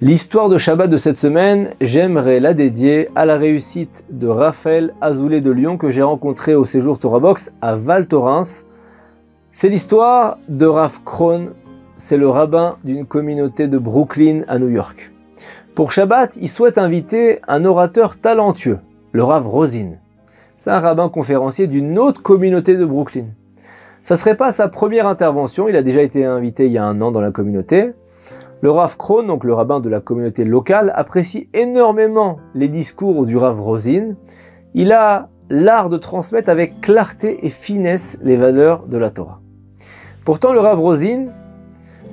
L'histoire de Shabbat de cette semaine, j'aimerais la dédier à la réussite de Raphaël Azoulay de Lyon que j'ai rencontré au séjour Torah Box à Val Thorens. C'est l'histoire de Rav Krohn, c'est le rabbin d'une communauté de Brooklyn à New York. Pour Shabbat, il souhaite inviter un orateur talentueux, le Rav Rosin. C'est un rabbin conférencier d'une autre communauté de Brooklyn. Ça ne serait pas sa première intervention, il a déjà été invité il y a un an dans la communauté. Le Rav Krohn, donc le rabbin de la communauté locale, apprécie énormément les discours du Rav Rosin. Il a l'art de transmettre avec clarté et finesse les valeurs de la Torah. Pourtant, le Rav Rosin,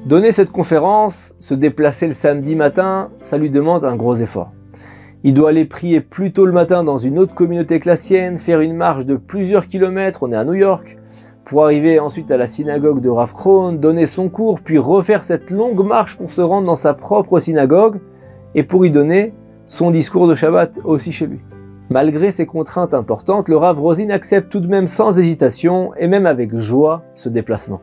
donner cette conférence, se déplacer le samedi matin, ça lui demande un gros effort. Il doit aller prier plus tôt le matin dans une autre communauté que la sienne, faire une marche de plusieurs kilomètres, on est à New York, pour arriver ensuite à la synagogue de Rav Krohn, donner son cours, puis refaire cette longue marche pour se rendre dans sa propre synagogue et pour y donner son discours de Shabbat aussi chez lui. Malgré ces contraintes importantes, le Rav Rosin accepte tout de même sans hésitation et même avec joie ce déplacement.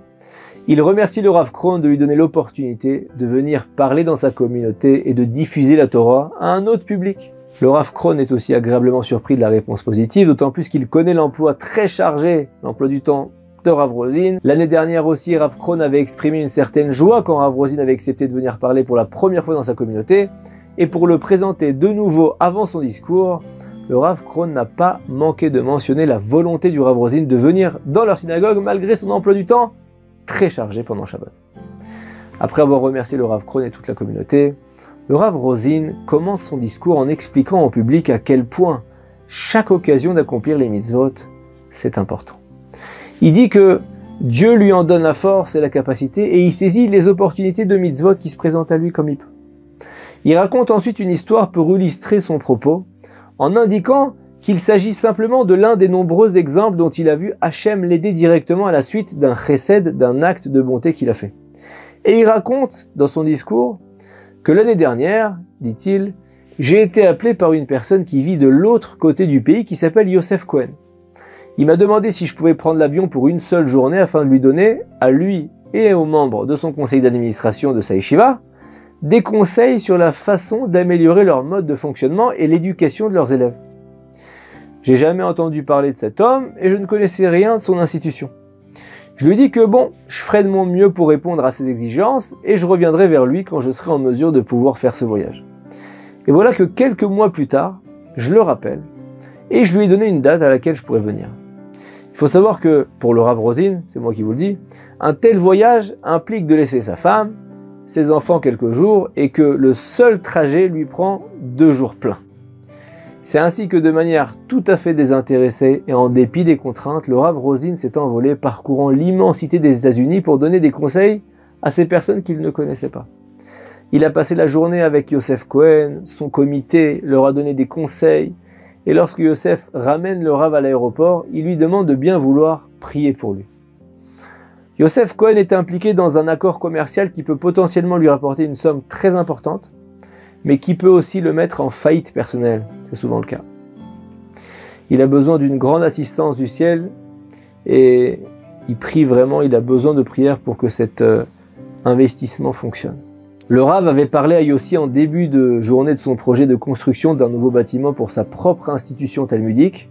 Il remercie le Rav Krohn de lui donner l'opportunité de venir parler dans sa communauté et de diffuser la Torah à un autre public. Le Rav Krohn est aussi agréablement surpris de la réponse positive, d'autant plus qu'il connaît l'emploi très chargé, l'emploi du temps de Rav Rosin. L'année dernière aussi, Rav Krohn avait exprimé une certaine joie quand Rav Rosin avait accepté de venir parler pour la première fois dans sa communauté. Et pour le présenter de nouveau avant son discours, le Rav Krohn n'a pas manqué de mentionner la volonté du Rav Rosin de venir dans leur synagogue malgré son emploi du temps très chargé pendant Shabbat. Après avoir remercié le Rav Krohn et toute la communauté, le Rav Rosin commence son discours en expliquant au public à quel point chaque occasion d'accomplir les mitzvot, c'est important. Il dit que Dieu lui en donne la force et la capacité et il saisit les opportunités de mitzvot qui se présentent à lui comme il peut. Il raconte ensuite une histoire pour illustrer son propos en indiquant qu'il s'agit simplement de l'un des nombreux exemples dont il a vu Hachem l'aider directement à la suite d'un chesed, d'un acte de bonté qu'il a fait. Et il raconte dans son discours que l'année dernière, dit-il, j'ai été appelé par une personne qui vit de l'autre côté du pays qui s'appelle Yosef Cohen. Il m'a demandé si je pouvais prendre l'avion pour une seule journée afin de lui donner, à lui et aux membres de son conseil d'administration de sa yeshiva, des conseils sur la façon d'améliorer leur mode de fonctionnement et l'éducation de leurs élèves. J'ai jamais entendu parler de cet homme et je ne connaissais rien de son institution. Je lui ai dit que bon, je ferai de mon mieux pour répondre à ses exigences et je reviendrai vers lui quand je serai en mesure de pouvoir faire ce voyage. Et voilà que quelques mois plus tard, je le rappelle et je lui ai donné une date à laquelle je pourrais venir. Il faut savoir que, pour le Rav Rosin, c'est moi qui vous le dis, un tel voyage implique de laisser sa femme, ses enfants quelques jours, et que le seul trajet lui prend 2 jours pleins. C'est ainsi que de manière tout à fait désintéressée et en dépit des contraintes, le Rav Rosin s'est envolé parcourant l'immensité des États-Unis pour donner des conseils à ces personnes qu'il ne connaissait pas. Il a passé la journée avec Yosef Cohen, son comité leur a donné des conseils, et lorsque Yosef ramène le Rav à l'aéroport, il lui demande de bien vouloir prier pour lui. Yosef Cohen est impliqué dans un accord commercial qui peut potentiellement lui rapporter une somme très importante, mais qui peut aussi le mettre en faillite personnelle, c'est souvent le cas. Il a besoin d'une grande assistance du ciel et il prie vraiment, il a besoin de prière pour que cet investissement fonctionne. Le Rav avait parlé à Yossi en début de journée de son projet de construction d'un nouveau bâtiment pour sa propre institution talmudique,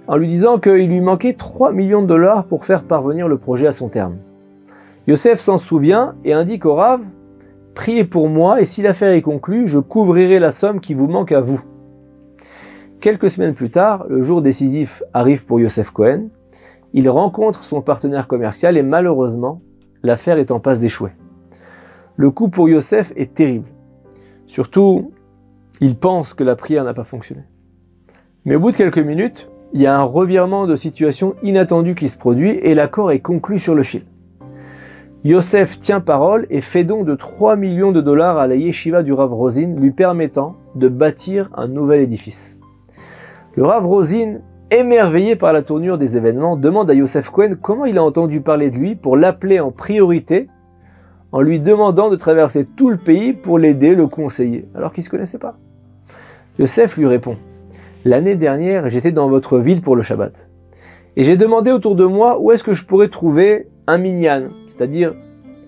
en lui disant qu'il lui manquait 3 millions de dollars pour faire parvenir le projet à son terme. Yosef s'en souvient et indique au Rav « Priez pour moi et si l'affaire est conclue, je couvrirai la somme qui vous manque à vous. » Quelques semaines plus tard, le jour décisif arrive pour Yosef Cohen. Il rencontre son partenaire commercial et malheureusement, l'affaire est en passe d'échouer. Le coup pour Yosef est terrible. Surtout, il pense que la prière n'a pas fonctionné. Mais au bout de quelques minutes, il y a un revirement de situation inattendu qui se produit et l'accord est conclu sur le fil. Yosef tient parole et fait don de 3 millions de dollars à la yeshiva du Rav Rosin, lui permettant de bâtir un nouvel édifice. Le Rav Rosin, émerveillé par la tournure des événements, demande à Yosef Cohen comment il a entendu parler de lui pour l'appeler en priorité en lui demandant de traverser tout le pays pour l'aider, le conseiller, alors qu'il ne se connaissait pas. Yosef lui répond « L'année dernière, j'étais dans votre ville pour le Shabbat. Et j'ai demandé autour de moi où est-ce que je pourrais trouver un minyan, c'est-à-dire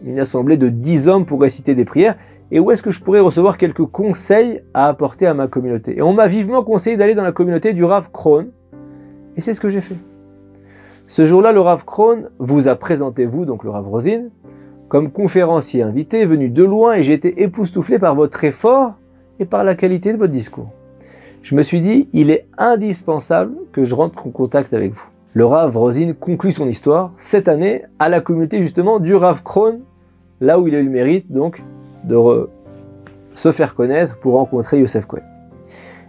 une assemblée de 10 hommes pour réciter des prières, et où est-ce que je pourrais recevoir quelques conseils à apporter à ma communauté. Et on m'a vivement conseillé d'aller dans la communauté du Rav Krohn, et c'est ce que j'ai fait. Ce jour-là, le Rav Krohn vous a présenté, vous, donc le Rav Rosin, comme conférencier invité, venu de loin, et j'ai été époustouflé par votre effort et par la qualité de votre discours. Je me suis dit, il est indispensable que je rentre en contact avec vous. Le Rav Rosin conclut son histoire cette année à la communauté justement du Rav Krohn, là où il a eu le mérite donc de se faire connaître pour rencontrer Yosef Cohen.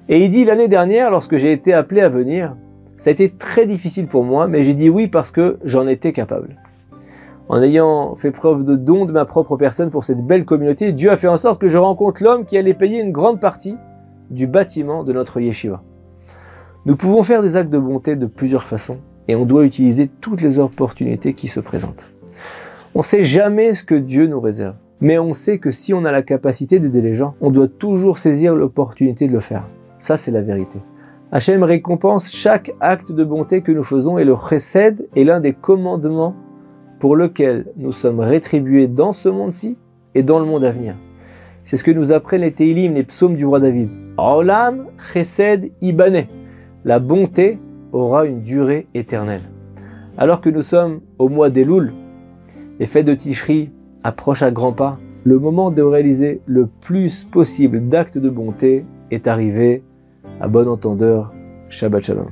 Et il dit, l'année dernière, lorsque j'ai été appelé à venir, ça a été très difficile pour moi, mais j'ai dit oui parce que j'en étais capable. En ayant fait preuve de don de ma propre personne pour cette belle communauté, Dieu a fait en sorte que je rencontre l'homme qui allait payer une grande partie du bâtiment de notre yeshiva. Nous pouvons faire des actes de bonté de plusieurs façons et on doit utiliser toutes les opportunités qui se présentent. On ne sait jamais ce que Dieu nous réserve, mais on sait que si on a la capacité d'aider les gens, on doit toujours saisir l'opportunité de le faire. Ça, c'est la vérité. Hachem récompense chaque acte de bonté que nous faisons et le chesed est l'un des commandements pour lequel nous sommes rétribués dans ce monde-ci et dans le monde à venir. C'est ce que nous apprennent les Teilim, les psaumes du roi David. Olam chesed ibaneh. La bonté aura une durée éternelle. Alors que nous sommes au mois d'Elul, les fêtes de Tishri approchent à grands pas, le moment de réaliser le plus possible d'actes de bonté est arrivé. À bon entendeur, Shabbat Shalom.